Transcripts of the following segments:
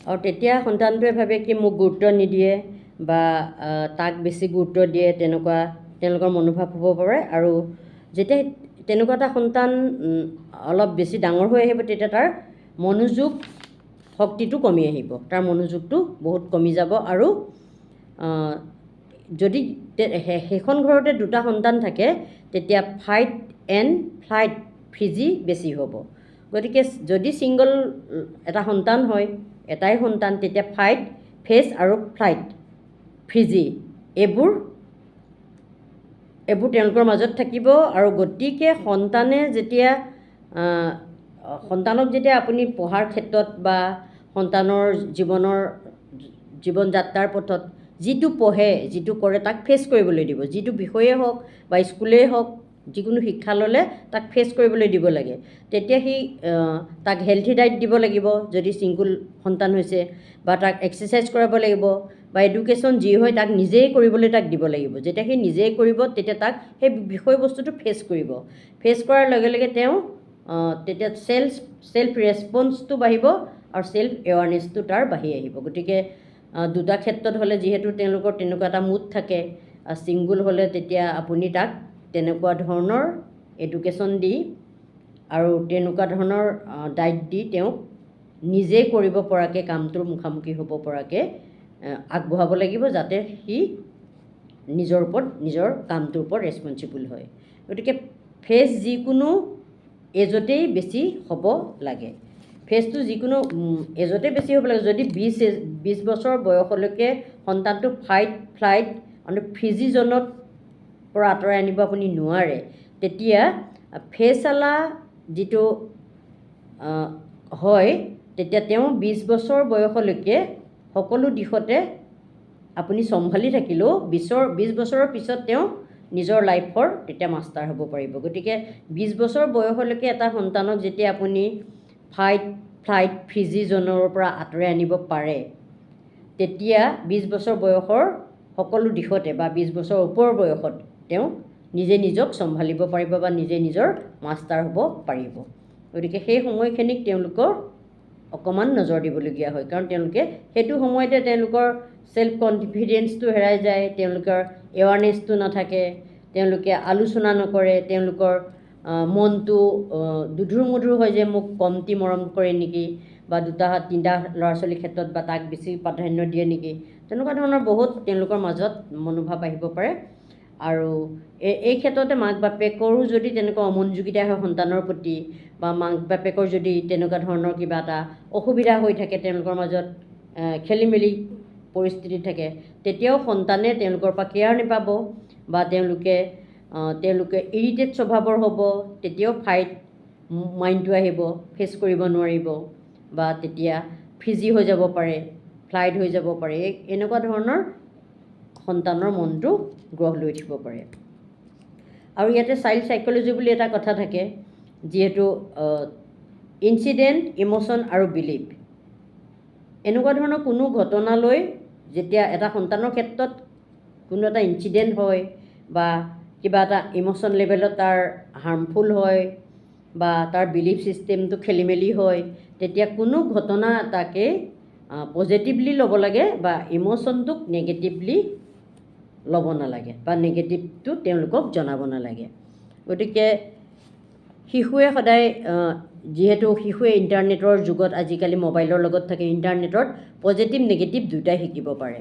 আৰু তেতিয়া সন্তানটোৱে ভাবে কি মোক গুৰুত্ব নিদিয়ে বা তাক বেছি গুৰুত্ব দিয়ে, তেনেকুৱা তেওঁলোকৰ মনোভাৱ হ'ব পাৰে। আৰু যেতিয়া তেনেকুৱা এটা সন্তান অলপ বেছি ডাঙৰ হৈ আহিব, তেতিয়া তাৰ মনোযোগ শক্তিটো কমি আহিব, তাৰ মনোযোগটো বহুত কমি যাব। আৰু যদি সেইখন ঘৰতে দুটা সন্তান থাকে, তেতিয়া ফাইট এণ্ড ফ্লাইট ফ্ৰিজি বেছি হ'ব। গতিকে যদি ছিংগল এটা সন্তান হয়, এটাই সন্তান, তেতিয়া ফাইট ফেচ আৰু ফ্লাইট ফ্ৰিজি এইবোৰ তেওঁলোকৰ মাজত থাকিব। আৰু গতিকে সন্তানক যেতিয়া আপুনি পঢ়াৰ ক্ষেত্ৰত বা সন্তানৰ জীৱন যাত্ৰাৰ পথত যিটো পঢ়ে, যিটো কৰে, তাক ফেচ কৰিবলৈ দিব। যিটো বিষয়ে হওক বা স্কুলেই হওক, যিকোনো শিক্ষা ল'লে তাক ফেচ কৰিবলৈ দিব লাগে। তেতিয়া সি তাক হেল্থি ডাইট দিব লাগিব যদি ছিংগল সন্তান হৈছে, বা তাক এক্সাৰচাইজ কৰাব লাগিব, বা এডুকেশ্যন যি হয় তাক নিজেই কৰিবলৈ তাক দিব লাগিব। যেতিয়া সি নিজেই কৰিব, তেতিয়া তাক সেই বিষয়বস্তুটো ফেচ কৰিব। ফেচ কৰাৰ লগে লগে তেওঁ তেতিয়া চেল্ফ ৰেছপন্সটো বাঢ়িব আৰু চেল্ফ এৱাৰনেছটো তাৰ বাঢ়ি আহিব। গতিকে দুটা ক্ষেত্ৰত হ'লে যিহেতু তেওঁলোকৰ তেনেকুৱা এটা মুড থাকে, ছিংগল হ'লে তেতিয়া আপুনি তাক তেনেকুৱা ধৰণৰ এডুকেশ্যন দি আৰু তেনেকুৱা ধৰণৰ ডাইট দি তেওঁক নিজেই কৰিব পৰাকৈ, কামটোৰ মুখামুখি হ'ব পৰাকৈ আগবঢ়াব লাগিব, যাতে সি নিজৰ কামটোৰ ওপৰত ৰেছপন্সিবল হয়। গতিকে ফেচ যিকোনো এজতেই বেছি হ'ব লাগে। ফেচটো যিকোনো এজতে বেছি হ'ব লাগে। যদি 20 বছৰ বয়সলৈকে সন্তানটো ফাইট ফ্লাইট আৰু ফ্ৰিজি জ'নত পৰা আঁতৰাই আনিব আপুনি নোৱাৰে, তেতিয়া ফেচৱালা যিটো হয়, তেতিয়া তেওঁ 20 বছৰ বয়সলৈকে সকলো দিশতে আপুনি চম্ভালি থাকিলেও 20 বছৰৰ পিছত তেওঁ নিজৰ লাইফৰ তেতিয়া মাষ্টাৰ হ'ব পাৰিব। গতিকে 20 বছৰ বয়সলৈকে এটা সন্তানক যেতিয়া আপুনি ফাইট ফ্লাইট ফ্ৰিজি জ'নৰ পৰা আঁতৰাই আনিব পাৰে, তেতিয়া 20 বছৰ বয়সৰ সকলো দিশতে বা 20 বছৰ ওপৰৰ বয়সত তেওঁ নিজক চম্ভালিব পাৰিব বা নিজৰ মাষ্টাৰ হ'ব পাৰিব। গতিকে সেই সময়খিনিক তেওঁলোকৰ অকণমান নজৰ দিবলগীয়া হয়, কাৰণ তেওঁলোকে সেইটো সময়তে তেওঁলোকৰ চেল্ফ কনফিডেঞ্চটো হেৰাই যায়, তেওঁলোকৰ এৱাৰনেছটো নাথাকে, তেওঁলোকে আলোচনা নকৰে, তেওঁলোকৰ মনটো দুধুৰ মুধুৰ হয় যে মোক কমটি মৰম কৰে নেকি, বা 2-3টা ল'ৰা ছোৱালীৰ ক্ষেত্ৰত বা তাক বেছি প্ৰাধান্য দিয়ে নেকি, তেনেকুৱা ধৰণৰ বহুত তেওঁলোকৰ মাজত মনোভাৱ আহিব পাৰে। আৰু এই ক্ষেত্ৰতে মাক বাপেকৰো যদি তেনেকুৱা অমনোযোগিতা হয় সন্তানৰ প্ৰতি, বা মাক বাপেকৰ যদি তেনেকুৱা ধৰণৰ কিবা এটা অসুবিধা হৈ থাকে, তেওঁলোকৰ মাজত খেলি মেলি পৰিস্থিতি থাকে, তেতিয়াও সন্তানে তেওঁলোকৰ পৰা কেয়াৰ নাপাব, বা তেওঁলোকে ইৰিটেট স্বভাৱৰ হ'ব, তেতিয়াও ফাইট মাইণ্ডটো আহিব, ফেচ কৰিব নোৱাৰিব, বা তেতিয়া ফ্ৰিজি হৈ যাব পাৰে, ফ্লাইট হৈ যাব পাৰে। এনেকুৱা ধৰণৰ সন্তানৰ মনটো গঢ় লৈ উঠিব পাৰে। আৰু ইয়াতে চাইল্ড চাইক'লজি বুলি এটা কথা থাকে, যিহেতু ইনচিডেণ্ট, ইম'শ্যন আৰু বিলিফ, এনেকুৱা ধৰণৰ কোনো ঘটনালৈ যেতিয়া এটা সন্তানৰ ক্ষেত্ৰত কোনো এটা ইনচিডেণ্ট হয়, বা কিবা এটা ইম'শ্যন লেভেলত তাৰ হাৰ্মফুল হয়, বা তাৰ বিলিফ ছিষ্টেমটো খেলি মেলি হয়, তেতিয়া কোনো ঘটনা এটাকে পজিটিভলি ল'ব লাগে, বা ইম'শ্যনটোক নেগেটিভলি ল'ব নালাগে, বা নেগেটিভটো তেওঁলোকক জনাব নালাগে। গতিকে শিশুৱে সদায়, যিহেতু শিশুৱে ইণ্টাৰনেটৰ যুগত আজিকালি মোবাইলৰ লগত থাকে, ইণ্টাৰনেটত পজিটিভ নেগেটিভ দুয়োটাই শিকিব পাৰে।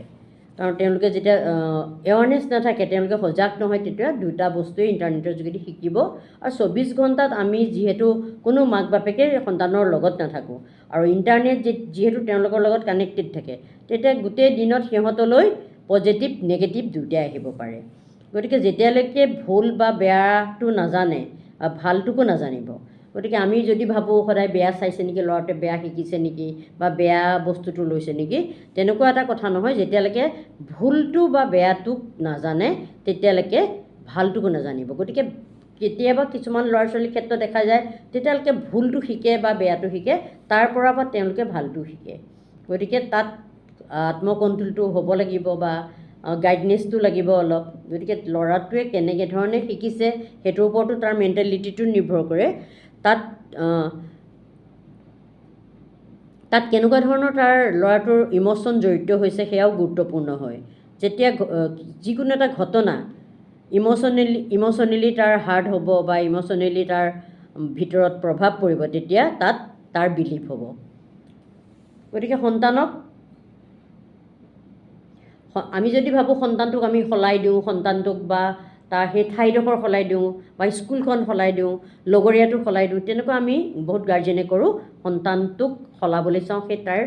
কাৰণ তেওঁলোকে যেতিয়া এৱাৰনেছ নাথাকে, তেওঁলোকে সজাগ নহয়, তেতিয়া দুটা বস্তুৱেই ইণ্টাৰনেটৰ যোগেদি শিকিব। আৰু 24 ঘণ্টাত আমি যিহেতু কোনো মাক বাপেকে সন্তানৰ লগত নাথাকোঁ, আৰু ইণ্টাৰনেট যিহেতু তেওঁলোকৰ লগত কানেক্টেড থাকে, তেতিয়া গোটেই দিনত সিহঁতলৈ পজিটিভ নেগেটিভ দুয়োটাই আহিব পাৰে। গতিকে যেতিয়ালৈকে ভুল বা বেয়াটো নাজানে, ভালটোকো নাজানিব। গতিকে আমি যদি ভাবোঁ সদায় বেয়া চাইছে নেকি, ল'ৰাটোৱে বেয়া শিকিছে নেকি, বা বেয়া বস্তুটো লৈছে নেকি, তেনেকুৱা এটা কথা নহয়। যেতিয়ালৈকে ভুলটো বা বেয়াটোক নাজানে, তেতিয়ালৈকে ভালটোকো নাজানিব। গতিকে কেতিয়াবা কিছুমান ল'ৰা ছোৱালীৰ ক্ষেত্ৰত দেখা যায়, তেতিয়ালৈকে ভুলটো শিকে বা বেয়াটো শিকে, তাৰ পৰা বা তেওঁলোকে ভালটো শিকে। গতিকে তাত আত্মকণ্ট্ৰলটো হ'ব লাগিব, বা গাইডনেছটো লাগিব অলপ। গতিকে ল'ৰাটোৱে কেনেকৈ ধৰণে শিকিছে সেইটোৰ ওপৰতো তাৰ মেণ্টেলিটিটো নিৰ্ভৰ কৰে। তাত তাত কেনেকুৱা ধৰণৰ তাৰ ল'ৰাটোৰ ইম'শ্যন জড়িত হৈছে সেয়াও গুৰুত্বপূৰ্ণ হয়। যেতিয়া যিকোনো এটা ঘটনা ইম'শ্যনেলি তাৰ হাৰ্ড হ'ব বা ইম'শ্যনেলি তাৰ ভিতৰত প্ৰভাৱ পৰিব, তেতিয়া তাত তাৰ বিলিভ হ'ব। গতিকে সন্তানক আমি যদি ভাবোঁ সন্তানটোক আমি সলাই দিওঁ, সন্তানটোক বা তাৰ সেই ঠাইডোখৰ সলাই দিওঁ বা স্কুলখন সলাই দিওঁ, লগৰীয়াটো সলাই দিওঁ, তেনেকুৱা আমি বহুত গাৰ্জেনে কৰোঁ। সন্তানটোক সলাবলৈ চাওঁ সেই তাৰ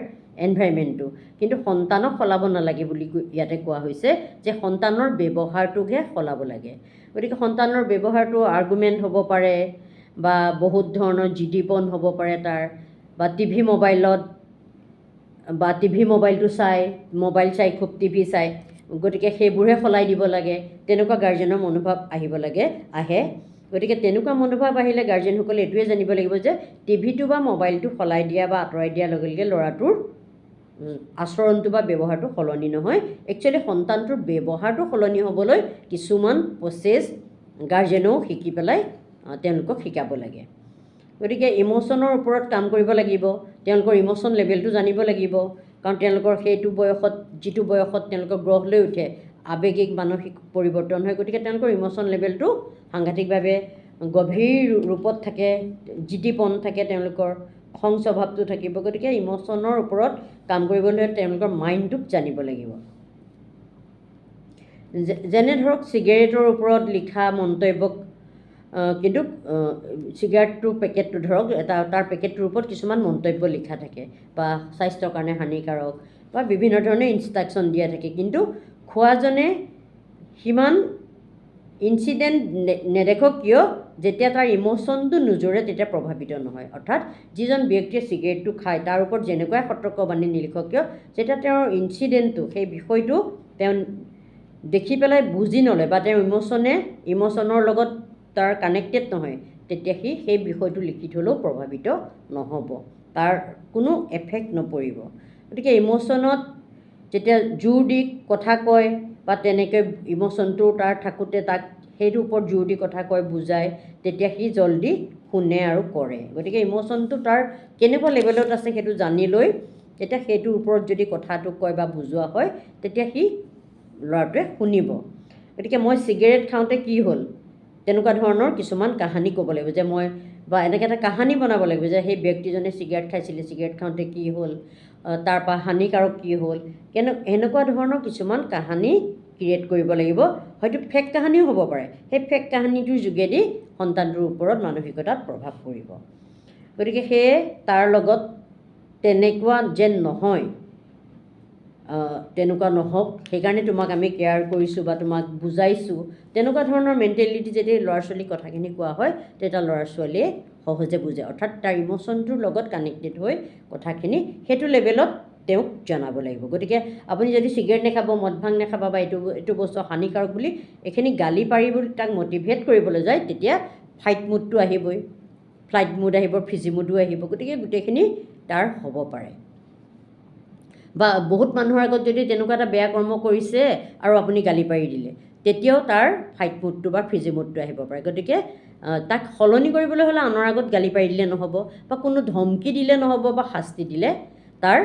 এনভাইৰমেণ্টটো, কিন্তু সন্তানক সলাব নালাগে বুলি ইয়াতে কোৱা হৈছে যে সন্তানৰ ব্যৱহাৰটোকহে সলাব লাগে। গতিকে সন্তানৰ ব্যৱহাৰটো আৰ্গুমেণ্ট হ'ব পাৰে বা বহুত ধৰণৰ জিদিপন হ'ব পাৰে তাৰ, বা মোবাইলটো মোবাইল চাই খুব টিভি চাই, গতিকে সেইবোৰহে সলাই দিব লাগে, তেনেকুৱা গাৰ্জেনৰ মনোভাৱ আহে। গতিকে তেনেকুৱা মনোভাৱ আহিলে গাৰ্জেনসকলে এইটোৱে জানিব লাগিব যে টিভিটো বা মোবাইলটো সলাই দিয়া বা আঁতৰাই দিয়াৰ লগে লগে ল'ৰাটোৰ আচৰণটো বা ব্যৱহাৰটো সলনি নহয়। একচুৱেলি সন্তানটোৰ ব্যৱহাৰটো সলনি হ'বলৈ কিছুমান প্ৰচেছ গাৰ্জেনেও শিকি পেলাই তেওঁলোকক শিকাব লাগে। গতিকে ইম'শ্যনৰ ওপৰত কাম কৰিব লাগিব, তেওঁলোকৰ ইম'শ্যন লেভেলটো জানিব লাগিব, কাৰণ তেওঁলোকৰ সেইটো বয়সত যিটো বয়সত তেওঁলোকৰ গ্ৰহ লৈ উঠে আৱেগিক মানসিক পৰিৱৰ্তন হয়। গতিকে তেওঁলোকৰ ইম'শ্যন লেভেলটো সাংঘাতিকভাৱে গভীৰ ৰূপত থাকে, জিদিপন থাকে, তেওঁলোকৰ খং স্বভাৱটো থাকিব। গতিকে ইম'শ্যনৰ ওপৰত কাম কৰিবলৈ হ'লে তেওঁলোকৰ মাইণ্ডটোক জানিব লাগিব। যেনে ধৰক চিগাৰেটৰ ওপৰত লিখা মন্তব্যক কিন্তু চিগাৰেটটোৰ পেকেটটো ধৰক তাৰ পেকেটটোৰ ওপৰত কিছুমান মন্তব্য লিখা থাকে বা স্বাস্থ্যৰ কাৰণে হানিকাৰক বা বিভিন্ন ধৰণে ইনষ্ট্ৰাকশ্যন দিয়া থাকে, কিন্তু খোৱাজনে সিমান ইনচিডেণ্ট নেদেখক কিয়, যেতিয়া তাৰ ইম'শ্যনটো নোজোৰে তেতিয়া প্ৰভাৱিত নহয়। অৰ্থাৎ যিজন ব্যক্তিয়ে চিগাৰেটটো খায় তাৰ ওপৰত যেনেকুৱাই সতৰ্কবাণী নিলিখক কিয়, যেতিয়া তেওঁৰ ইনচিডেণ্টটো সেই বিষয়টো তেওঁ দেখি পেলাই বুজি নলয় বা তেওঁৰ ইম'শ্যনৰ লগত তাৰ কানেক্টেড নহয়, তেতিয়া সেই বিষয়টো লিখি থ'লেও প্ৰভাৱিত নহ'ব, তাৰ কোনো এফেক্ট নপৰিব। গতিকে ইম'শ্যনত যেতিয়া জোৰ দি কথা কয় বা তেনেকৈ ইম'শ্যনটো তাৰ থাকোঁতে তাক সেইটোৰ ওপৰত জোৰ দি কথা কয়, বুজায়, তেতিয়া সি জল্দি শুনে আৰু কৰে। গতিকে ইম'শ্যনটো তাৰ কেনেকুৱা লেভেলত আছে সেইটো জানি লৈ তেতিয়া সেইটোৰ ওপৰত যদি কথাটো কয় বা বুজোৱা হয়, তেতিয়া সি ল'ৰাটোৱে শুনিব। গতিকে মই চিগাৰেট খাওঁতে কি হ'ল, তেনেকুৱা ধৰণৰ কিছুমান কাহানী ক'ব লাগিব যে মই, বা এনেকৈ এটা কাহানী বনাব লাগিব যে সেই ব্যক্তিজনে চিগাৰেট খাইছিলে, চিগাৰেট খাওঁতে কি হ'ল, তাৰপৰা হানিকাৰক কি হ'ল, এনেকুৱা ধৰণৰ কিছুমান কাহানী ক্ৰিয়েট কৰিব লাগিব। হয়তো ফেক কাহানিও হ'ব পাৰে, সেই ফেক কাহানীটোৰ যোগেদি সন্তানটোৰ ওপৰত মানসিকতাত প্ৰভাৱ পৰিব। গতিকে সেয়ে তাৰ লগত তেনেকুৱা যেন নহয়, তেনেকুৱা নহওক, সেইকাৰণে তোমাক আমি কেয়াৰ কৰিছোঁ বা তোমাক বুজাইছোঁ, তেনেকুৱা ধৰণৰ মেণ্টেলিটি যদি ল'ৰা ছোৱালীক কথাখিনি কোৱা হয় তেতিয়া ল'ৰা ছোৱালীয়ে সহজে বুজে। অৰ্থাৎ তাৰ ইম'শ্যনটোৰ লগত কানেক্টেড হৈ কথাখিনি সেইটো লেভেলত তেওঁক জনাব লাগিব। গতিকে আপুনি যদি চিগাৰেট নাখাব, মদ ভাং নাখাবা বা এইটো বস্তু হানিকাৰক বুলি এইখিনি গালি পাৰি বুলি তাক মটিভেট কৰিবলৈ যায়, তেতিয়া ফাইট মুডটো আহিবই, ফ্লাইট মুড আহিব, ফিজি মুডো আহিব। গতিকে গোটেইখিনি তাৰ হ'ব পাৰে। বা বহুত মানুহৰ আগত যদি তেনেকুৱা এটা বেয়া কৰ্ম কৰিছে আৰু আপুনি গালি পাৰি দিলে, তেতিয়াও তাৰ ফাইট মুডটো বা ফিজি মুডটো আহিব পাৰে। গতিকে তাক সলনি কৰিবলৈ হ'লে আনৰ আগত গালি পাৰি দিলে নহ'ব বা কোনো ধমকি দিলে নহ'ব বা শাস্তি দিলে তাৰ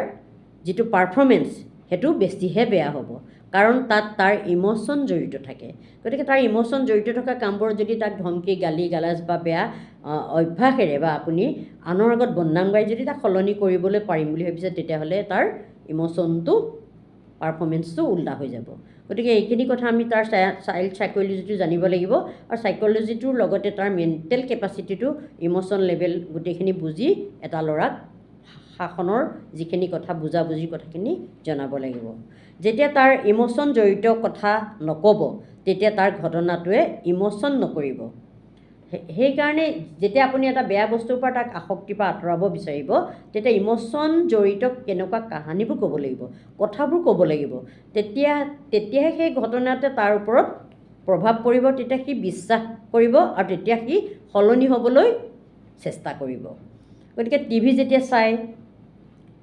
যিটো পাৰফৰ্মেঞ্চ সেইটো বেছিহে বেয়া হ'ব, কাৰণ তাত তাৰ ইম'শ্যন জড়িত থাকে। গতিকে তাৰ ইম'শ্যন জড়িত থকা কামবোৰত যদি তাক ধমকি, গালি গালাজ বা বেয়া অভ্যাসেৰে বা আপুনি আনৰ আগত বদনাম গাই যদি তাক সলনি কৰিবলৈ পাৰিম বুলি ভাবিছে, তেতিয়াহ'লে তাৰ ইম'শ্যনটো পাৰফৰ্মেঞ্চটো উল্টা হৈ যাব। গতিকে এইখিনি কথা আমি তাৰ চাইল্ড চাইক'লজিটো জানিব লাগিব, আৰু চাইক'লজিটোৰ লগতে তাৰ মেণ্টেল কেপাচিটিটো, ইম'শ্যন লেভেল গোটেইখিনি বুজি এটা ল'ৰাক শাসনৰ যিখিনি কথা, বুজাবুজিৰ কথাখিনি জনাব লাগিব। যেতিয়া তাৰ ইম'শ্যন জড়িত কথা নক'ব, তেতিয়া তাৰ ঘটনাটোৱে ইম'শ্যন নকৰিব। সেইকাৰণে যেতিয়া আপুনি এটা বেয়া বস্তুৰ পৰা তাক আসক্তিৰ পৰা আঁতৰাব বিচাৰিব, তেতিয়া ইম'শ্যন জড়িত কেনেকুৱা কাহানীবোৰ ক'ব লাগিব, কথাবোৰ ক'ব লাগিব, তেতিয়াহে সেই ঘটনাটোৱে তাৰ ওপৰত প্ৰভাৱ পৰিব, তেতিয়া সি বিশ্বাস কৰিব আৰু তেতিয়া সি সলনি হ'বলৈ চেষ্টা কৰিব। গতিকে টিভি যেতিয়া চাই,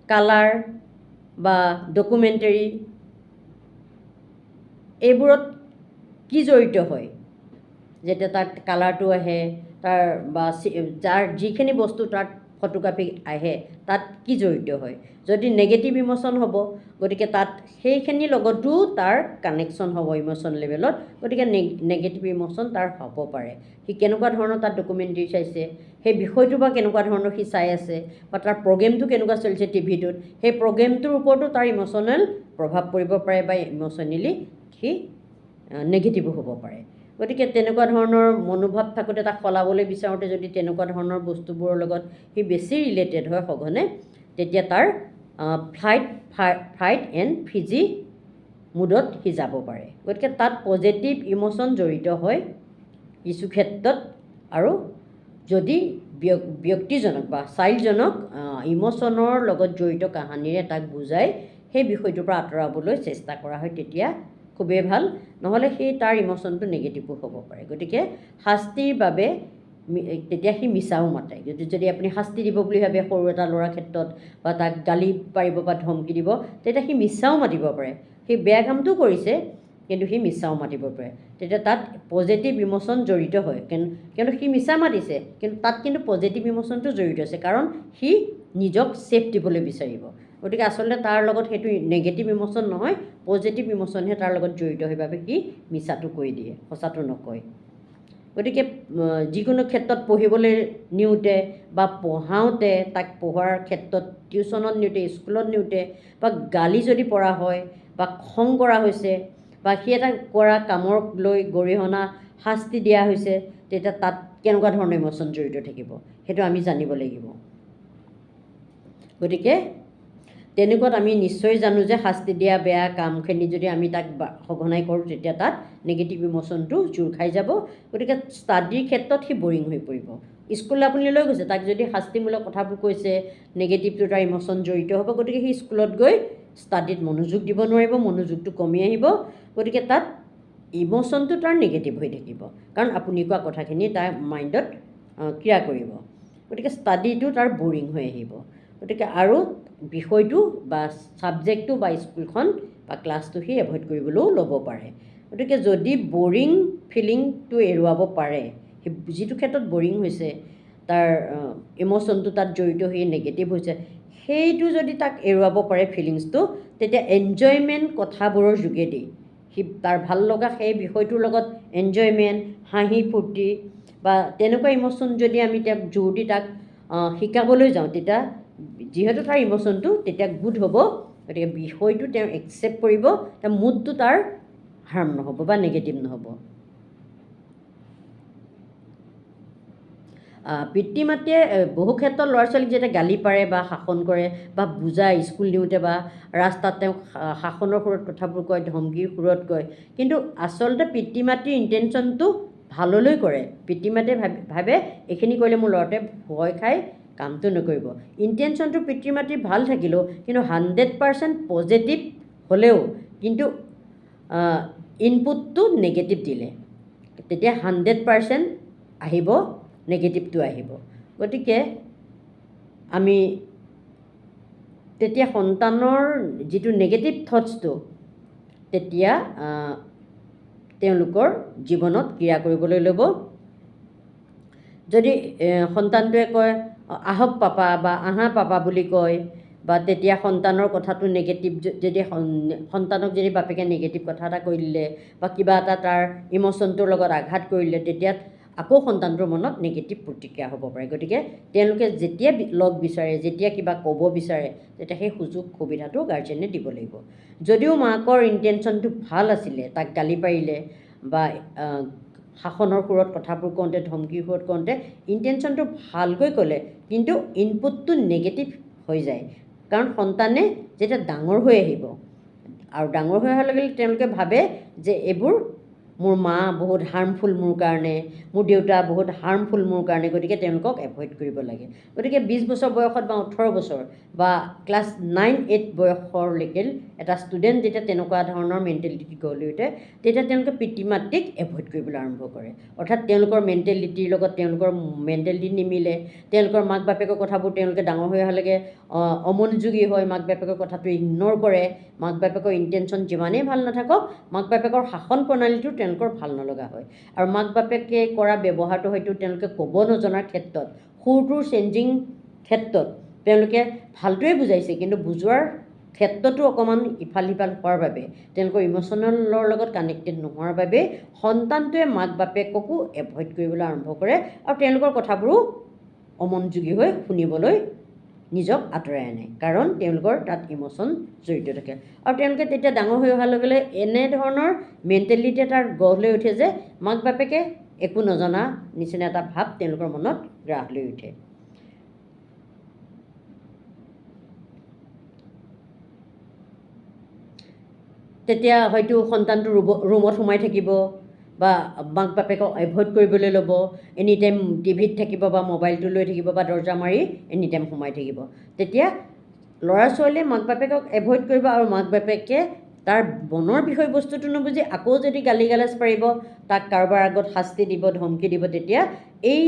কালাৰ বা ডকুমেণ্টেৰী এইবোৰত কি জড়িত হয়, যেতিয়া তাত কালাৰটো আহে, তাৰ বা যাৰ যিখিনি বস্তু তাত ফটোগ্ৰাফী আহে তাত কি জড়িত হয়। যদি নেগেটিভ ইম'শ্যন হ'ব, গতিকে তাত সেইখিনিৰ লগতো তাৰ কানেকশ্যন হ'ব ইম'শ্যন লেভেলত, গতিকে নেগেটিভ ইম'শ্যন তাৰ হ'ব পাৰে। সি কেনেকুৱা ধৰণৰ তাত ডকুমেণ্টাৰী চাইছে, সেই বিষয়টো বা কেনেকুৱা ধৰণৰ সি চাই আছে, বা তাৰ প্ৰগ্ৰেমটো কেনেকুৱা চলিছে টিভিটোত, সেই প্ৰগ্ৰেমটোৰ ওপৰতো তাৰ ইম'শ্যনেল প্ৰভাৱ পৰিব পাৰে বা ইম'শ্যনেলি সি নেগেটিভো হ'ব পাৰে। গতিকে তেনেকুৱা ধৰণৰ মনোভাৱ থাকোঁতে তাক সলাবলৈ বিচাৰোঁতে যদি তেনেকুৱা ধৰণৰ বস্তুবোৰৰ লগত সি বেছি ৰিলেটেড হয় সঘনে, তেতিয়া তাৰ ফ্লাইট এণ্ড ফিজি মুডত সি যাব পাৰে। গতিকে তাত পজিটিভ ইম'শ্যন জড়িত হয় কিছু ক্ষেত্ৰত, আৰু যদি ব্যক্তিজনক বা চাইল্ডজনক ইম'শ্যনৰ লগত জড়িত কাহানীৰে তাক বুজাই সেই বিষয়টোৰ পৰা আঁতৰাবলৈ চেষ্টা কৰা হয় তেতিয়া খুবেই ভাল, নহ'লে সেই তাৰ ইম'শ্যনটো নেগেটিভো হ'ব পাৰে। গতিকে শাস্তিৰ বাবে তেতিয়া সি মিছাও মাতে। যদি আপুনি শাস্তি দিব বুলি ভাবে সৰু এটা ল'ৰাৰ ক্ষেত্ৰত, বা তাক গালি পাৰিব বা ধমকি দিব, তেতিয়া সি মিছাও মাতিব পাৰে। সি বেয়া কামটো কৰিছে কিন্তু সি মিছাও মাতিব পাৰে। তেতিয়া তাত পজিটিভ ইম'শ্যন জড়িত হয়, কিয়নো সি মিছা মাতিছে কিন্তু তাত কিন্তু পজিটিভ ইম'শ্যনটো জড়িত আছে, কাৰণ সি নিজক ছেফ দিবলৈ বিচাৰিব। গতিকে আচলতে তাৰ লগত সেইটো নেগেটিভ ইম'শ্যন নহয়, পজিটিভ ইম'শ্যনহে তাৰ লগত জড়িত হয় বাবে সি মিছাটো কৈ দিয়ে, সঁচাটো নকয়। গতিকে যিকোনো ক্ষেত্ৰত পঢ়িবলৈ নিওঁতে বা পঢ়াওঁতে, তাক পঢ়োৱাৰ ক্ষেত্ৰত টিউশ্যনত নিওঁতে, স্কুলত নিওঁতে, বা গালি যদি পৰা হয় বা খং কৰা হৈছে, বা সি এটা কৰা কামক লৈ গৰিহণা শাস্তি দিয়া হৈছে, তেতিয়া তাত কেনেকুৱা ধৰণৰ ইম'শ্যন জড়িত থাকিব সেইটো আমি জানিব লাগিব। গতিকে তেনেকুৱাত আমি নিশ্চয় জানো যে শাস্তি দিয়া বেয়া কামখিনি যদি আমি তাক সঘনাই কৰোঁ তেতিয়া তাত নেগেটিভ ইম'শ্যনটো জোৰ খাই যাব। গতিকে ষ্টাডিৰ ক্ষেত্ৰত সি বৰিং হৈ পৰিব। স্কুললৈ আপুনি লৈ গৈছে, তাক যদি শাস্তিমূলক কথাবোৰ কৈছে, নেগেটিভটো তাৰ ইম'শ্যন জড়িত হ'ব, গতিকে সি স্কুলত গৈ ষ্টাডিত মনোযোগ দিব নোৱাৰিব, মনোযোগটো কমি আহিব। গতিকে তাত ইম'শ্যনটো তাৰ নেগেটিভ হৈ থাকিব, কাৰণ আপুনি কোৱা কথাখিনি তাৰ মাইণ্ডত ক্ৰিয়া কৰিব। গতিকে ষ্টাডিটো তাৰ বৰিং হৈ আহিব। গতিকে আৰু বিষয়টো বা ছাবজেক্টটো বা স্কুলখন বা ক্লাছটো সি এভইড কৰিবলৈও ল'ব পাৰে। গতিকে যদি বৰিং ফিলিংটো এৰুৱাব পাৰে, সি যিটো ক্ষেত্ৰত বৰিং হৈছে, তাৰ ইম'শ্যনটো তাত জড়িত হৈ নেগেটিভ হৈছে, সেইটো যদি তাক এৰুৱাব পাৰে ফিলিংছটো, তেতিয়া এনজয়মেণ্ট কথাবোৰৰ যোগেদি সি তাৰ ভাল লগা সেই বিষয়টোৰ লগত এনজয়মেণ্ট, হাঁহি ফূৰ্তি বা তেনেকুৱা ইম'শ্যন যদি আমি তাক জোৰ দি তাক শিকাবলৈ যাওঁ, তেতিয়া যিহেতু তাৰ ইম'শ্যনটো তেতিয়া গুড হ'ব, গতিকে বিষয়টো তেওঁ একচেপ্ট কৰিব, তাৰ মুডটো তাৰ হাৰ্ম নহ'ব বা নেগেটিভ নহ'ব। পিতৃ মাতৃয়ে বহু ক্ষেত্ৰত ল'ৰা ছোৱালীক যেতিয়া গালি পাৰে বা শাসন কৰে বা বুজায়, স্কুল দিওঁতে বা ৰাস্তাত তেওঁক শাসনৰ সুৰত কথাবোৰ কয়, ধমকিৰ সুৰত কয়, কিন্তু আচলতে পিতৃ মাতৃৰ ইণ্টেনশ্যনটো ভাললৈ কৰে। পিতৃ মাতৃয়ে ভাবে এইখিনি কৰিলে মোৰ ল'ৰাটোৱে ভয় খাই কামটো নকৰিব। ইণ্টেনশ্যনটো পিতৃ মাতৃৰ ভাল থাকিলেও কিন্তু 100% পজিটিভ হ'লেও কিন্তু ইনপুটটো নেগেটিভ দিলে তেতিয়া 100% আহিব, নেগেটিভটো আহিব। গতিকে আমি তেতিয়া সন্তানৰ যিটো নেগেটিভ থটছটো তেতিয়া তেওঁলোকৰ জীৱনত ক্ৰিয়া কৰিবলৈ ল'ব। যদি সন্তানটোৱে কয় আহক পাপা বা আহা পাপা বুলি কয়, বা তেতিয়া সন্তানৰ কথাটো নেগেটিভ, যদি সন্তানক যদি বাপেকে নেগেটিভ কথা এটা কৈ দিলে বা কিবা এটা তাৰ ইম'শ্যনটোৰ লগত আঘাত কৰিলে, তেতিয়া আকৌ সন্তানটোৰ মনত নেগেটিভ প্ৰতিক্ৰিয়া হ'ব পাৰে। গতিকে তেওঁলোকে যেতিয়া লগ বিচাৰে, যেতিয়া কিবা ক'ব বিচাৰে, তেতিয়া সেই সুযোগ সুবিধাটো গাৰ্জেনে দিব লাগিব। যদিও মাকৰ ইণ্টেনশ্যনটো ভাল আছিলে, তাক গালি পাৰিলে বা শাসনৰ সুৰত কথাবোৰ কওঁতে, ধমকিৰ সুৰত কওঁতে ইণ্টেনশ্যনটো ভালকৈ ক'লে, কিন্তু ইনপুটটো নেগেটিভ হৈ যায়। কাৰণ সন্তানে যেতিয়া ডাঙৰ হৈ আহিব, আৰু ডাঙৰ হৈ অহাৰ লগে লগে তেওঁলোকে ভাবে যে এইবোৰ মোৰ মা বহুত হাৰ্মফুল মোৰ কাৰণে, মোৰ দেউতা বহুত হাৰ্মফুল মোৰ কাৰণে, গতিকে তেওঁলোকক এভইড কৰিব লাগে। গতিকে 20 বছৰ বয়সত বা 18 বছৰ বা ক্লাছ 9-8 বয়সলৈকে এটা ষ্টুডেণ্ট যেতিয়া তেনেকুৱা ধৰণৰ মেণ্টেলিটি গঢ় লৈ উঠে, তেতিয়া তেওঁলোকে পিতৃ মাতৃক এভইড কৰিবলৈ আৰম্ভ কৰে। অৰ্থাৎ তেওঁলোকৰ মেণ্টেলিটিৰ লগত তেওঁলোকৰ মেণ্টেলিটি নিমিলে, তেওঁলোকৰ মাক বাপেকৰ কথাবোৰ তেওঁলোকে ডাঙৰ হৈ অহালৈকে অমনোযোগী হয়, মাক বাপেকৰ কথাটো ইগন'ৰ কৰে। মাক বাপেকৰ ইণ্টেনশ্যন যিমানেই ভাল নাথাকক, মাক বাপেকৰ শাসন প্ৰণালীটো তেওঁলোকৰ ভাল নলগা হয়, আৰু মাক বাপেকে কৰা ব্যৱহাৰটো হয়তো তেওঁলোকে ক'ব নজনাৰ ক্ষেত্ৰত সুৰটোৰ চেঞ্জিং ক্ষেত্ৰত তেওঁলোকে ভালটোৱে বুজাইছে, কিন্তু বুজোৱাৰ ক্ষেত্ৰতো অকণমান ইফাল সিফাল হোৱাৰ বাবে, তেওঁলোকৰ ইম'চনেলৰ লগত কানেক্টেড নোহোৱাৰ বাবে সন্তানটোৱে মাক বাপেককো এভইড কৰিবলৈ আৰম্ভ কৰে আৰু তেওঁলোকৰ কথাবোৰো অমনোযোগী হৈ শুনিবলৈ নিজক আঁতৰাই আনে, কাৰণ তেওঁলোকৰ তাত ইম'চন জড়িত থাকে। আৰু তেওঁলোকে তেতিয়া ডাঙৰ হৈ অহাৰ লগে লগে এনেধৰণৰ মেণ্টেলিটি এটা গঢ় লৈ উঠে যে মাক বাপেকে একো নজনা নিচিনা এটা ভাৱ তেওঁলোকৰ মনত গ্ৰাস লৈ উঠে। তেতিয়া হয়তো সন্তানটো ৰুমত সোমাই থাকিব বা মাক বাপেকক এভইড কৰিবলৈ ল'ব, এনি টাইম টিভিত থাকিব বা মোবাইলটো লৈ থাকিব বা দৰ্জা মাৰি এনি টাইম সোমাই থাকিব। তেতিয়া ল'ৰা ছোৱালীয়ে মাক বাপেকক এভইড কৰিব আৰু মাক বাপেকে তাৰ মনৰ বিষয়বস্তুটো নুবুজি আকৌ যদি গালি গালাজ পাৰিব, তাক কাৰোবাৰ আগত শাস্তি দিব, ধমকি দিব, তেতিয়া এই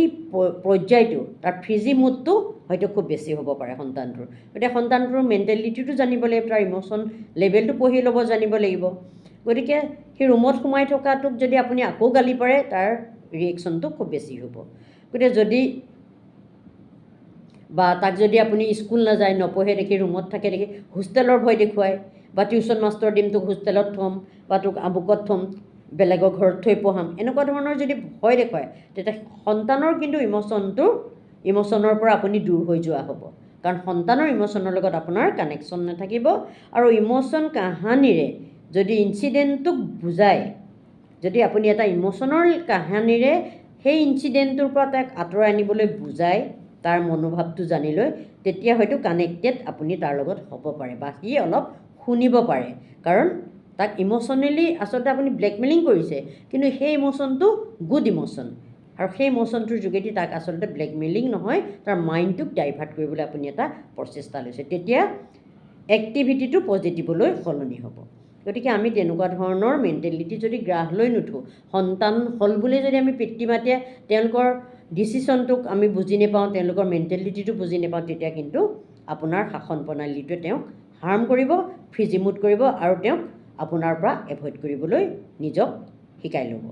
পৰ্যায়টো তাৰ ফ্ৰিজি মুডটো হয়তো খুব বেছি হ'ব পাৰে সন্তানটোৰ। গতিকে সন্তানটোৰ মেণ্টেলিটিটো জানিব লাগিব, তাৰ ইম'চন লেভেলটো পঢ়ি ল'ব জানিব লাগিব। গতিকে সেই ৰুমত সোমাই থকাটোক যদি আপুনি আকৌ গালি পাৰে, তাৰ ৰিয়েকশ্যনটো খুব বেছি হ'ব। গতিকে যদি বা তাক যদি আপুনি স্কুল নাযায়, নপঢ়ে দেখি, ৰুমত থাকে দেখি হোষ্টেলৰ ভয় দেখুৱায়, বা টিউশ্যন মাষ্টৰ দিম, তোক হোষ্টেলত থ'ম বা তোক আমুকত থ'ম, বেলেগৰ ঘৰত থৈ পঢ়াম, এনেকুৱা ধৰণৰ যদি ভয় দেখুৱায়, তেতিয়া সন্তানৰ কিন্তু ইম'চনৰ পৰা আপুনি দূৰ হৈ যোৱা হ'ব। কাৰণ সন্তানৰ ইম'চনৰ লগত আপোনাৰ কানেকশ্যন নাথাকিব। আৰু ইম'চন কাহানিৰে যদি ইনচিডেণ্টটোক বুজায়, যদি আপুনি এটা ইম'চনৰ কাহানিৰে সেই ইনচিডেণ্টটোৰ পৰা তাক আঁতৰাই আনিবলৈ বুজায়, তাৰ মনোভাৱটো জানি লৈ, তেতিয়া হয়তো কানেক্টেড আপুনি তাৰ লগত হ'ব পাৰে বা সি অলপ শুনিব পাৰে। কাৰণ তাক ইম'চনেলি আচলতে আপুনি ব্লেকমেইলিং কৰিছে, কিন্তু সেই ইম'চনটো গুড ইম'চন, আৰু সেই ইম'চনটোৰ যোগেদি তাক আচলতে ব্লেকমেইলিং নহয়, তাৰ মাইণ্ডটোক ডাইভাৰ্ট কৰিবলৈ আপুনি এটা প্ৰচেষ্টা লৈছে। তেতিয়া এক্টিভিটিটো পজিটিভলৈ সলনি হ'ব। গতিকে আমি তেনেকুৱা ধৰণৰ মেণ্টেলিটি যদি গ্ৰাহ লৈ নুঠোঁ, সন্তান হ'ল বুলি যদি আমি পিতৃ মাতৃয়ে তেওঁলোকৰ ডিচিশ্যনটোক আমি বুজি নাপাওঁ, তেওঁলোকৰ মেণ্টেলিটিটো বুজি নাপাওঁ, তেতিয়া কিন্তু আপোনাৰ শাসন প্ৰণালীটোৱে তেওঁক হাৰ্ম কৰিব, ফ্ৰিজিমুড কৰিব আৰু তেওঁক আপোনাৰ পৰা এভইড কৰিবলৈ নিজক শিকাই ল'ব।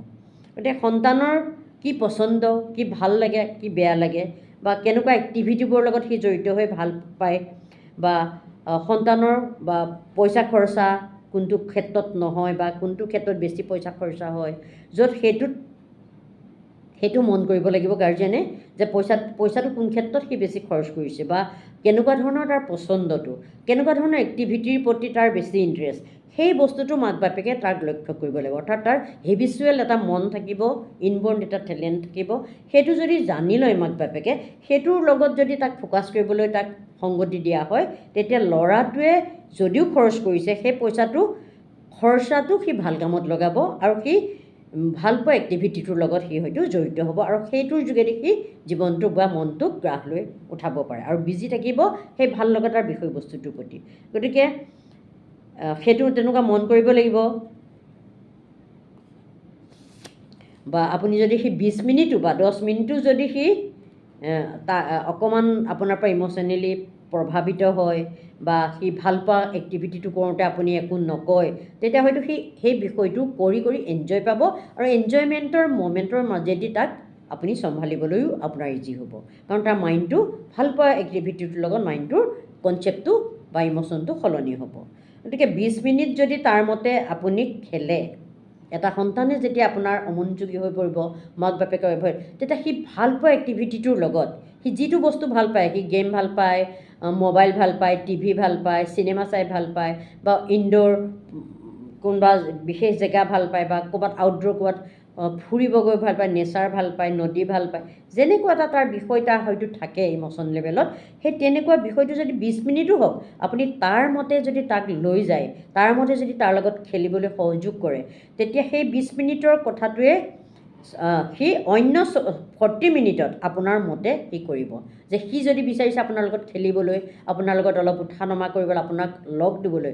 গতিকে সন্তানৰ কি পচন্দ, কি ভাল লাগে, কি বেয়া লাগে, বা কেনেকুৱা এক্টিভিটিবোৰৰ লগত সি জড়িত হৈ ভাল পায়, বা সন্তানৰ বা পইচা খৰচা কোনটো ক্ষেত্ৰত নহয় বা কোনটো ক্ষেত্ৰত বেছি পইচা খৰচা হয়, য'ত সেইটো মন কৰিব লাগিব গাৰ্জেনে, যে পইচাটো কোন ক্ষেত্ৰত সি বেছি খৰচ কৰিছে, বা কেনেকুৱা ধৰণৰ তাৰ পচন্দটো, কেনেকুৱা ধৰণৰ এক্টিভিটিৰ প্ৰতি তাৰ বেছি ইণ্টাৰেষ্ট, সেই বস্তুটো মাক বাপেকে তাক লক্ষ্য কৰিব লাগিব। অৰ্থাৎ তাৰ হেবিচুৱেল এটা মন থাকিব, ইনবৰ্ণ এটা টেলেণ্ট থাকিব, সেইটো যদি জানি লয় মাক বাপেকে, সেইটোৰ লগত যদি তাক ফ'কাছ কৰিবলৈ তাক সংগতি দিয়া হয়, তেতিয়া ল'ৰাটোৱে যদিও খৰচ কৰিছে, সেই খৰচাটো সি ভাল কামত লগাব আৰু সি ভাল পোৱা এক্টিভিটিটোৰ লগত সি হয়তো জড়িত হ'ব, আৰু সেইটোৰ যোগেদি সি জীৱনটোক বা মনটোক গ্ৰাস লৈ উঠাব পাৰে আৰু বিজি থাকিব সেই ভাল লগা তাৰ বিষয়বস্তুটোৰ প্ৰতি। গতিকে সেইটো তেনেকুৱা মন কৰিব লাগিব। বা আপুনি যদি সি 20 মিনিটো বা 10 মিনিটো যদি সি অকণমান আপোনাৰ পৰা ইম'চনেলি প্ৰভাৱিত হয়, বা সি ভাল পোৱা এক্টিভিটিটো কৰোঁতে আপুনি একো নকয়, তেতিয়া হয়তো সি সেই বিষয়টো কৰি এনজয় পাব, আৰু এনজয়মেণ্টৰ মমেণ্টৰ মাজেদি তাক আপুনি চম্ভালিবলৈও আপোনাৰ ইজি হ'ব। কাৰণ তাৰ মাইণ্ডটো ভাল পোৱা এক্টিভিটিটোৰ লগত মাইণ্ডটোৰ কনচেপ্টটো বা ইম'চনটো সলনি হ'ব। গতিকে 20 মিনিট যদি তাৰ মতে আপুনি খেলে, এটা সন্তানে যেতিয়া আপোনাৰ অমনোযোগী হৈ পৰিব, মাক বাপেকৰ এভইড, তেতিয়া সি ভাল পোৱা এক্টিভিটিটোৰ লগত সি যিটো বস্তু ভাল পায়, সি গেম ভাল পায়, মোবাইল ভাল পায়, টিভি ভাল পায়, চিনেমা চাই ভাল পায়, বা ইনড'ৰ কোনোবা বিশেষ জেগা ভাল পায়, বা ক'ৰবাত আউটড'ৰ ক'ৰবাত ফুৰিব গৈ ভাল পায়, নেচাৰ ভাল পায়, নদী ভাল পায়, যেনেকুৱা এটা তাৰ বিষয় তাৰ হয়তো থাকে ইম'চন লেভেলত, সেই তেনেকুৱা বিষয়টো যদি 20 মিনিটো হওক আপুনি তাৰ মতে যদি তাক লৈ যায়, তাৰ মতে যদি তাৰ লগত খেলিবলৈ সহযোগ কৰে, তেতিয়া সেই 20 মিনিটৰ কথাটোৱে সি অন্য 40 মিনিটত আপোনাৰ মতে সি কৰিব। যে সি যদি বিচাৰিছে আপোনাৰ লগত খেলিবলৈ, আপোনাৰ লগত অলপ উঠা নমা কৰিবলৈ, আপোনাক লগ দিবলৈ,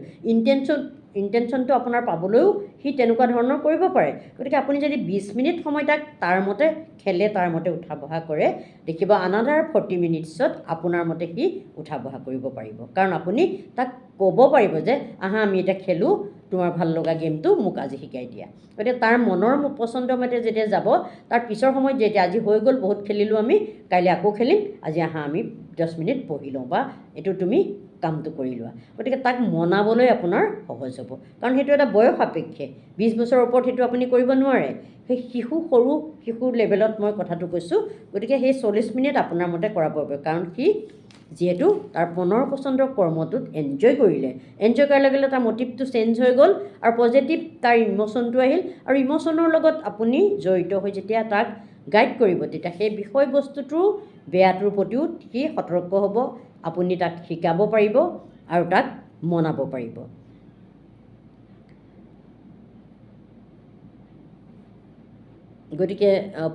ইণ্টেনশ্যনটো আপোনাৰ পাবলৈও সি তেনেকুৱা ধৰণৰ কৰিব পাৰে। গতিকে আপুনি যদি 20 মিনিট সময় তাক তাৰ মতে খেলে, তাৰ মতে উঠা বহা কৰে, দেখিব আনাডাৰ 40 মিনিটছত আপোনাৰ মতে সি উঠা বহা কৰিব পাৰিব। কাৰণ আপুনি তাক ক'ব পাৰিব যে আহা আমি এতিয়া খেলোঁ, তোমাৰ ভাল লগা গেমটো মোক আজি শিকাই দিয়া। গতিকে তাৰ মনৰ পচন্দ মতে যেতিয়া যাব, তাৰ পিছৰ সময়ত যেতিয়া আজি হৈ গ'ল বহুত খেলিলোঁ আমি, কাইলৈ আকৌ খেলিম, আজি আহা আমি 10 মিনিট পঢ়ি লওঁ বা এইটো তুমি কামটো কৰি লোৱা। গতিকে তাক মনাবলৈ আপোনাৰ সহজ হ'ব, কাৰণ সেইটো এটা বয়স সাপেক্ষে। 20 বছৰৰ ওপৰত সেইটো আপুনি কৰিব নোৱাৰে। সেই সৰু শিশুৰ লেভেলত মই কথাটো কৈছোঁ। গতিকে সেই 40 মিনিট আপোনাৰ মতে কৰাব পাৰিব, কাৰণ সি যিহেতু তাৰ মনৰ পচন্দৰ কৰ্মটোত এনজয় কৰিলে, এনজয় কৰাৰ লগে লগে তাৰ মটিভটো চেঞ্জ হৈ গ'ল আৰু পজিটিভ তাৰ ইম'শ্যনটো আহিল, আৰু ইম'শ্যনৰ লগত আপুনি জড়িত হৈ যেতিয়া তাক গাইড কৰিব, তেতিয়া সেই বিষয়বস্তুটো বেয়াটোৰ প্ৰতিও সি সতৰ্ক হ'ব, আপুনি তাক শিকাব পাৰিব আৰু তাক মনাব পাৰিব। গতিকে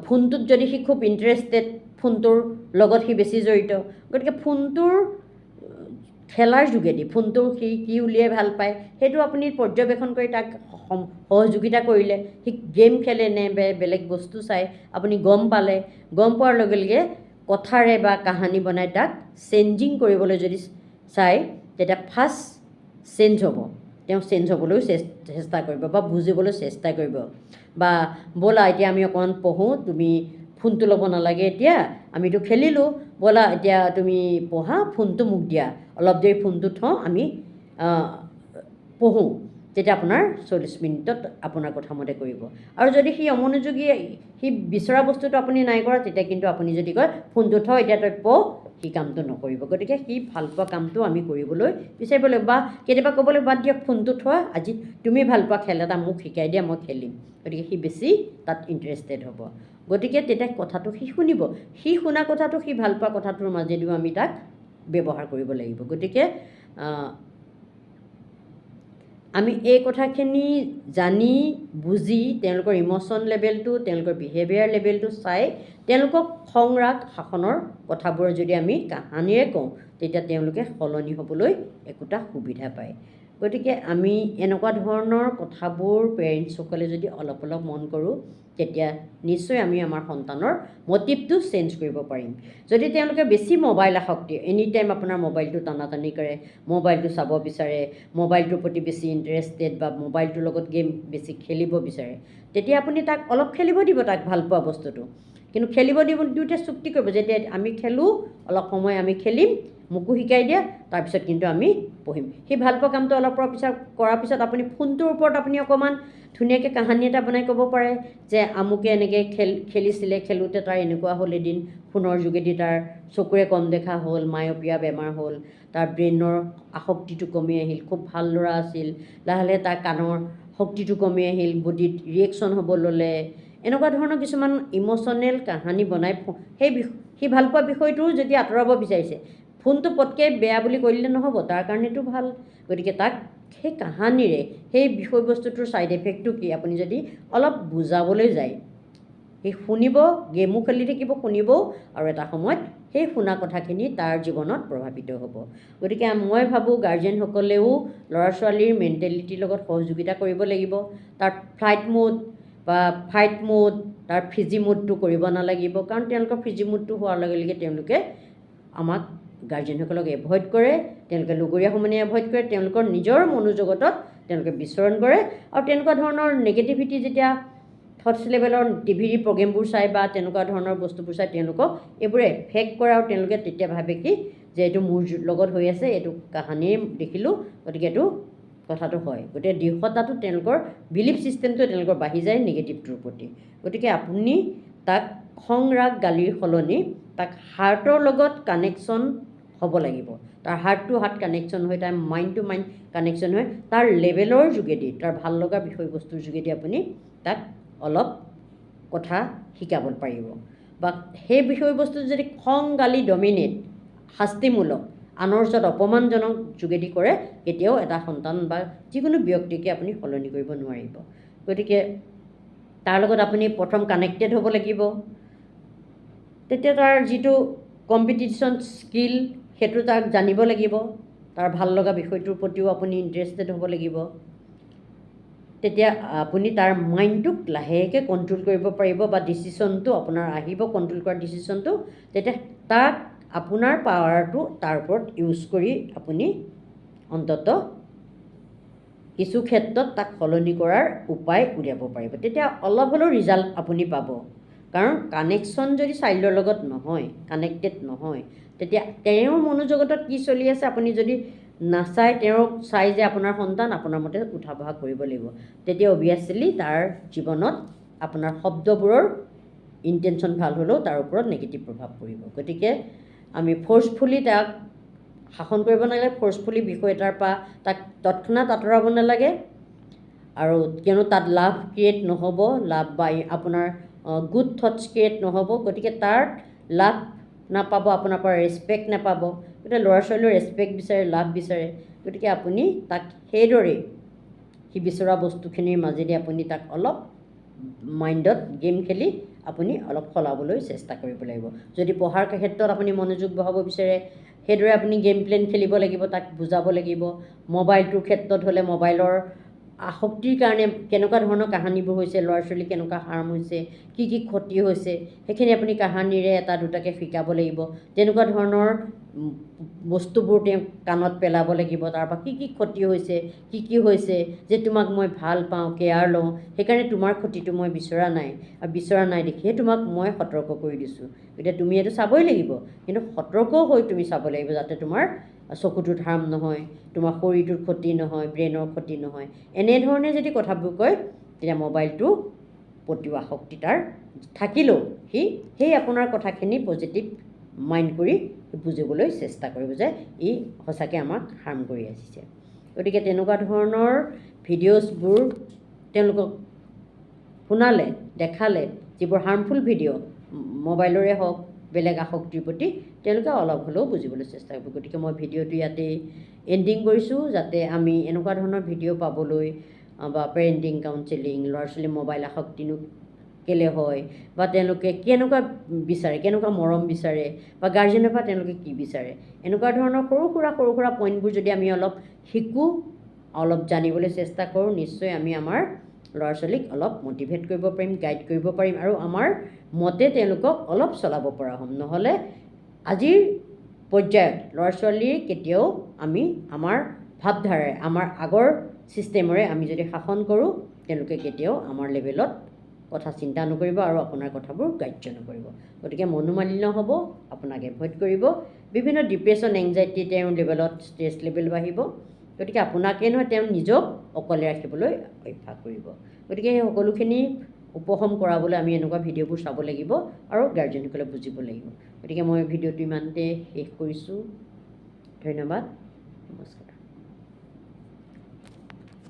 ফোনটোত যদি সি খুব ইণ্টাৰেষ্টেড, ফোনটোৰ লগত সি বেছি জড়িত, গতিকে ফোনটোৰ খেলাৰ যোগেদি ফোনটো সি কি উলিয়াই ভাল পায় সেইটো আপুনি পৰ্যবেক্ষণ কৰি তাক সহযোগিতা কৰিলে, সি গেম খেলে নে বেলেগ বস্তু চাই আপুনি গম পালে। গম পোৱাৰ লগে লগে কথাৰে বা কাহানী বনাই তাক চেঞ্জিং কৰিবলৈ যদি চায়, তেতিয়া ফাৰ্ষ্ট চেঞ্জ হ'ব, তেওঁ চেঞ্জ হ'বলৈও চেষ্টা কৰিব বা বুজিবলৈ চেষ্টা কৰিব। বা ব'লা এতিয়া আমি অকণমান পঢ়োঁ, তুমি ফোনটো ল'ব নালাগে, এতিয়া আমিতো খেলিলোঁ, ব'লা এতিয়া তুমি পঢ়া, ফোনটো মোক দিয়া, অলপ দেৰি ফোনটো থওঁ, আমি পঢ়োঁ। তেতিয়া আপোনাৰ 40 মিনিটত আপোনাৰ কথামতে কৰিব। আৰু যদি সি অমনোযোগী, সি বিচৰা বস্তুটো আপুনি নাই কৰা, তেতিয়া কিন্তু আপুনি যদি কয় ফোনটো থওঁ এতিয়া তই পঢ়, সি কামটো নকৰিব। গতিকে সি ভাল পোৱা কামটো আমি কৰিবলৈ বিচাৰিব লাগিব। বা কেতিয়াবা ক'বলৈ বাদ দিয়ক, ফোনটো থোৱা, আজি তুমি ভাল পোৱা খেল এটা মোক শিকাই দিয়া, মই খেলিম। গতিকে সি বেছি তাত ইণ্টাৰেষ্টেড হ'ব। গতিকে তেতিয়া কথাটো সি শুনিব, সি শুনা কথাটো সি ভাল পোৱা কথাটোৰ মাজেদিও আমি তাক ব্যৱহাৰ কৰিব লাগিব। গতিকে আমি এই কথাখিনি জানি বুজি তেওঁলোকৰ ইম'শ্যন লেভেলটো, তেওঁলোকৰ বিহেভিয়াৰ লেভেলটো চাই তেওঁলোকক খং ৰাগ শাসনৰ কথাবোৰ যদি আমি কাহানিৰে কওঁ, তেতিয়া তেওঁলোকে সলনি হ'বলৈ একোটা সুবিধা পায়। গতিকে আমি এনেকুৱা ধৰণৰ কথাবোৰ পেৰেণ্টছসকলে যদি অলপ অলপ মন কৰোঁ, তেতিয়া নিশ্চয় আমি আমাৰ সন্তানৰ মটিভটো চেঞ্জ কৰিব পাৰিম। যদি তেওঁলোকে বেছি মোবাইল আসক্তি, এনি টাইম আপোনাৰ মোবাইলটো টানাটানি কৰে, মোবাইলটো চাব বিচাৰে, মোবাইলটোৰ প্ৰতি বেছি ইণ্টাৰেষ্টেড বা মোবাইলটোৰ লগত গেম বেছি খেলিব বিচাৰে, তেতিয়া আপুনি তাক অলপ খেলিব দিব, তাক ভাল পোৱা বস্তুটো। কিন্তু খেলিব দিওঁতে চুক্তি কৰিব, যেতিয়া আমি খেলোঁ, অলপ সময় আমি খেলিম, মোকো শিকাই দিয়া, তাৰপিছত কিন্তু আমি পঢ়িম। সেই ভাল পোৱা কামটো অলপ কৰাৰ পিছত আপুনি ফোনটোৰ ওপৰত আপুনি অকণমান ধুনীয়াকৈ কাহানী এটা বনাই ক'ব পাৰে যে আমুকে এনেকৈ খেলিছিলে, খেলোঁতে তাৰ এনেকুৱা হ'ল এদিন, ফোনৰ যোগেদি তাৰ চকুৰে কম দেখা হ'ল, মায়'পিয়া বেমাৰ হ'ল, তাৰ ব্ৰেইনৰ আসক্তিটো কমি আহিল, খুব ভাল ল'ৰা আছিল, লাহে লাহে তাৰ কাণৰ শক্তিটো কমি আহিল, বডিত ৰিয়েকশ্যন হ'ব ল'লে। এনেকুৱা ধৰণৰ কিছুমান ইম'শ্যনেল কাহানী বনাই সেই ভাল পোৱা বিষয়টোও যদি আঁতৰাব বিচাৰিছে, ফোনটো পটকৈ বেয়া বুলি কৈ দিলে নহ'ব, তাৰ কাৰণেতো ভাল। গতিকে তাক সেই কাহানীৰে সেই বিষয়বস্তুটোৰ ছাইড এফেক্টটো কি আপুনি যদি অলপ বুজাবলৈ যায়, সি শুনিব, গেমো খেলি থাকিব, শুনিবও, আৰু এটা সময়ত সেই শুনা কথাখিনি তাৰ জীৱনত প্ৰভাৱিত হ'ব। গতিকে মই ভাবোঁ গাৰ্জেনসকলেও ল'ৰা ছোৱালীৰ মেণ্টেলিটিৰ লগত সহযোগিতা কৰিব লাগিব। তাৰ ফ্লাইট মোড বা ফাইট মোড, তাৰ ফিজি মোডটো কৰিব নালাগিব, কাৰণ তেওঁলোকৰ ফিজি মোডটো হোৱাৰ লগে লগে তেওঁলোকে আমাক গাৰ্জেনসকলক এভইড কৰে, তেওঁলোকে লগৰীয়া সমনীয়া এভইড কৰে, তেওঁলোকৰ নিজৰ মনোজগতত তেওঁলোকে বিচৰণ কৰে। আৰু তেনেকুৱা ধৰণৰ নেগেটিভিটি যেতিয়া থটছ লেভেলৰ টিভিৰ প্ৰগ্ৰেমবোৰ চাই বা তেনেকুৱা ধৰণৰ বস্তুবোৰ চাই, তেওঁলোকক এইবোৰে এফেক্ট কৰে, আৰু তেওঁলোকে তেতিয়া ভাবে কি যে এইটো মোৰ লগত হৈ আছে, এইটো কাহানিয়ে দেখিলোঁ, গতিকে এইটো কথাটো হয়। গতিকে দৃঢ়তাটো তেওঁলোকৰ বিলিফ ছিষ্টেমটো তেওঁলোকৰ বাঢ়ি যায় নেগেটিভটোৰ প্ৰতি। গতিকে আপুনি তাক খং ৰাগ গালিৰ সলনি তাক হাৰ্টৰ লগত কানেকশ্যন হ'ব লাগিব, তাৰ হাৰ্ট টু হাৰ্ট কানেকশ্যন হৈ, তাৰ মাইণ্ড টু মাইণ্ড কানেকশ্যন হৈ, তাৰ লেভেলৰ যোগেদি, তাৰ ভাল লগা বিষয়বস্তুৰ যোগেদি আপুনি তাক অলপ কথা শিকাব পাৰিব। বা সেই বিষয়বস্তু যদি খং গালি ডমিনেট, শাস্তিমূলক, আনৰ ওচৰত অপমানজনক যোগেদি কৰে, কেতিয়াও এটা সন্তান বা যিকোনো ব্যক্তিকে আপুনি সলনি কৰিব নোৱাৰিব। গতিকে তাৰ লগত আপুনি প্ৰথম কানেক্টেড হ'ব লাগিব, তেতিয়া তাৰ যিটো কম্পিটিশ্যন স্কিল সেইটো তাক জানিব লাগিব, তাৰ ভাল লগা বিষয়টোৰ প্ৰতিও আপুনি ইণ্টাৰেষ্টেড হ'ব লাগিব। তেতিয়া আপুনি তাৰ মাইণ্ডটোক লাহেকৈ কণ্ট্ৰল কৰিব পাৰিব, বা ডিচিশ্যনটো আপোনাৰ আহিব, কণ্ট্ৰল কৰা ডিচিশ্যনটো, তেতিয়া তাক আপোনাৰ পাৱাৰটো তাৰ ওপৰত ইউজ কৰি আপুনি অন্ততঃ কিছু ক্ষেত্ৰত তাক সলনি কৰাৰ উপায় উলিয়াব পাৰিব। তেতিয়া অলপ হ'লেও ৰিজাল্ট আপুনি পাব। কাৰণ কানেকশ্যন যদি চাইল্ডৰ লগত নহয়, কানেক্টেড নহয়, তেতিয়া তেওঁৰ মনোজগতত কি চলি আছে আপুনি যদি নাচাই, তেওঁক চাই যে আপোনাৰ সন্তান আপোনাৰ মতে উঠা বহা কৰিব লাগিব, তেতিয়া অভিয়াছলি তাৰ জীৱনত আপোনাৰ শব্দবোৰৰ ইণ্টেনশ্যন ভাল হ'লেও তাৰ ওপৰত নিগেটিভ প্ৰভাৱ পৰিব। গতিকে আমি ফ'ৰ্চফুলি তাক শাসন কৰিব নালাগে, ফ'ৰ্চফুলি বিষয় এটাৰ পৰা তাক তৎক্ষণাত আঁতৰাব নালাগে। আৰু কিয়নো তাত লাভ ক্ৰিয়েট নহ'ব, লাভ বা আপোনাৰ গুড থটছ ক্ৰিয়েট নহ'ব। গতিকে তাৰ লাভ নাপাব, আপোনাৰ পৰা ৰেচপেক্ট নাপাব। গতিকে ল'ৰা ছোৱালীয়েও ৰেচপেক্ট বিচাৰে, লাভ বিচাৰে। গতিকে আপুনি তাক সেইদৰেই সি বিচৰা বস্তুখিনিৰ মাজেদি আপুনি তাক অলপ মাইণ্ডত গেম খেলি আপুনি অলপ সলাবলৈ চেষ্টা কৰিব লাগিব। যদি পঢ়াৰ ক্ষেত্ৰত আপুনি মনোযোগ বঢ়াব বিচাৰে, সেইদৰে আপুনি গেম প্লেন খেলিব লাগিব, তাক বুজাব লাগিব। মোবাইলটোৰ ক্ষেত্ৰত হ'লে মোবাইলৰ আসক্তিৰ কাৰণে কেনেকুৱা ধৰণৰ কাহানীবোৰ হৈছে, ল'ৰা ছোৱালী কেনেকুৱা হাৰ্ম হৈছে, কি কি ক্ষতি হৈছে, সেইখিনি আপুনি কাহানীৰে এটা দুটাকৈ শিকাব লাগিব। তেনেকুৱা ধৰণৰ বস্তুবোৰ তেওঁ কাণত পেলাব লাগিব। তাৰপৰা কি কি ক্ষতি হৈছে, কি কি হৈছে, যে তোমাক মই ভাল পাওঁ, কেয়াৰ লওঁ, সেইকাৰণে তোমাৰ ক্ষতিটো মই বিচৰা নাই, আৰু বিচৰা নাই দেখিয়ে তোমাক মই সতৰ্ক কৰি দিছোঁ। গতিকে তুমি এইটো চাবই লাগিব, কিন্তু সতৰ্কও হৈ তুমি চাব লাগিব, যাতে তোমাৰ চকুটোত হাৰ্ম নহয়, তোমাৰ শৰীৰটোৰ ক্ষতি নহয়, ব্ৰেইনৰ ক্ষতি নহয়। এনেধৰণে যদি কথাবোৰ কয়, তেতিয়া মোবাইলটো প্ৰতিও আসক্তি তাৰ থাকিলেও সি সেই আপোনাৰ কথাখিনি পজিটিভ মাইণ্ড কৰি বুজিবলৈ চেষ্টা কৰিব যে ই সঁচাকৈ আমাক হাৰ্ম কৰি আহিছে। গতিকে তেনেকুৱা ধৰণৰ ভিডিঅ'ছবোৰ তেওঁলোকক শুনালে, দেখালে, যিবোৰ হাৰ্মফুল ভিডিঅ' মোবাইলৰে হওক, বেলেগ আসক্তিৰ প্ৰতি, তেওঁলোকে অলপ হ'লেও বুজিবলৈ চেষ্টা কৰিব। গতিকে মই ভিডিঅ'টো ইয়াতে এণ্ডিং কৰিছোঁ, যাতে আমি এনেকুৱা ধৰণৰ ভিডিঅ' পাবলৈ বা পেৰেণ্টিং কাউন্সেলিং, ল'ৰা ছোৱালী মোবাইল আসক্তিনো কেলৈ হয়, বা তেওঁলোকে কেনেকুৱা বিচাৰে, কেনেকুৱা মৰম বিচাৰে, বা গাৰ্জেনৰ পৰা তেওঁলোকে কি বিচাৰে, এনেকুৱা ধৰণৰ সৰু সুৰা পইণ্টবোৰ যদি আমি অলপ শিকোঁ, অলপ জানিবলৈ চেষ্টা কৰোঁ, নিশ্চয় আমি আমাৰ ল'ৰা ছোৱালীক অলপ মটিভেট কৰিব পাৰিম, গাইড কৰিব পাৰিম, আৰু আমাৰ মতে তেওঁলোকক অলপ চলাব পৰা হ'ম। নহ'লে আজিৰ পৰ্যায়ত ল'ৰা ছোৱালীৰ কেতিয়াও আমি আমাৰ ভাৱধাৰাৰে, আমাৰ আগৰ ছিষ্টেমৰে আমি যদি শাসন কৰোঁ, তেওঁলোকে কেতিয়াও আমাৰ লেভেলত কথা চিন্তা নকৰিব আৰু আপোনাৰ কথাবোৰ গ্ৰাহ্য নকৰিব। গতিকে মনোমালিন্য হ'ব, আপোনাক এভইড কৰিব, বিভিন্ন ডিপ্ৰেশ্যন, এংজাইটি তেওঁৰ লেভেলত, ষ্ট্ৰেছ লেভেল বাঢ়িব। গতিকে আপোনাকেই নহয়, তেওঁ নিজক অকলে ৰাখিবলৈ অভ্যাস কৰিব। গতিকে সেই সকলোখিনি উপশম কৰাবলৈ আমি এনেকুৱা ভিডিঅ'বোৰ চাব লাগিব আৰু গাৰ্জেনসকলে বুজিব লাগিব। গতিকে মই ভিডিঅ'টো ইমানতে শেষ কৰিছোঁ। ধন্যবাদ, নমস্কাৰ।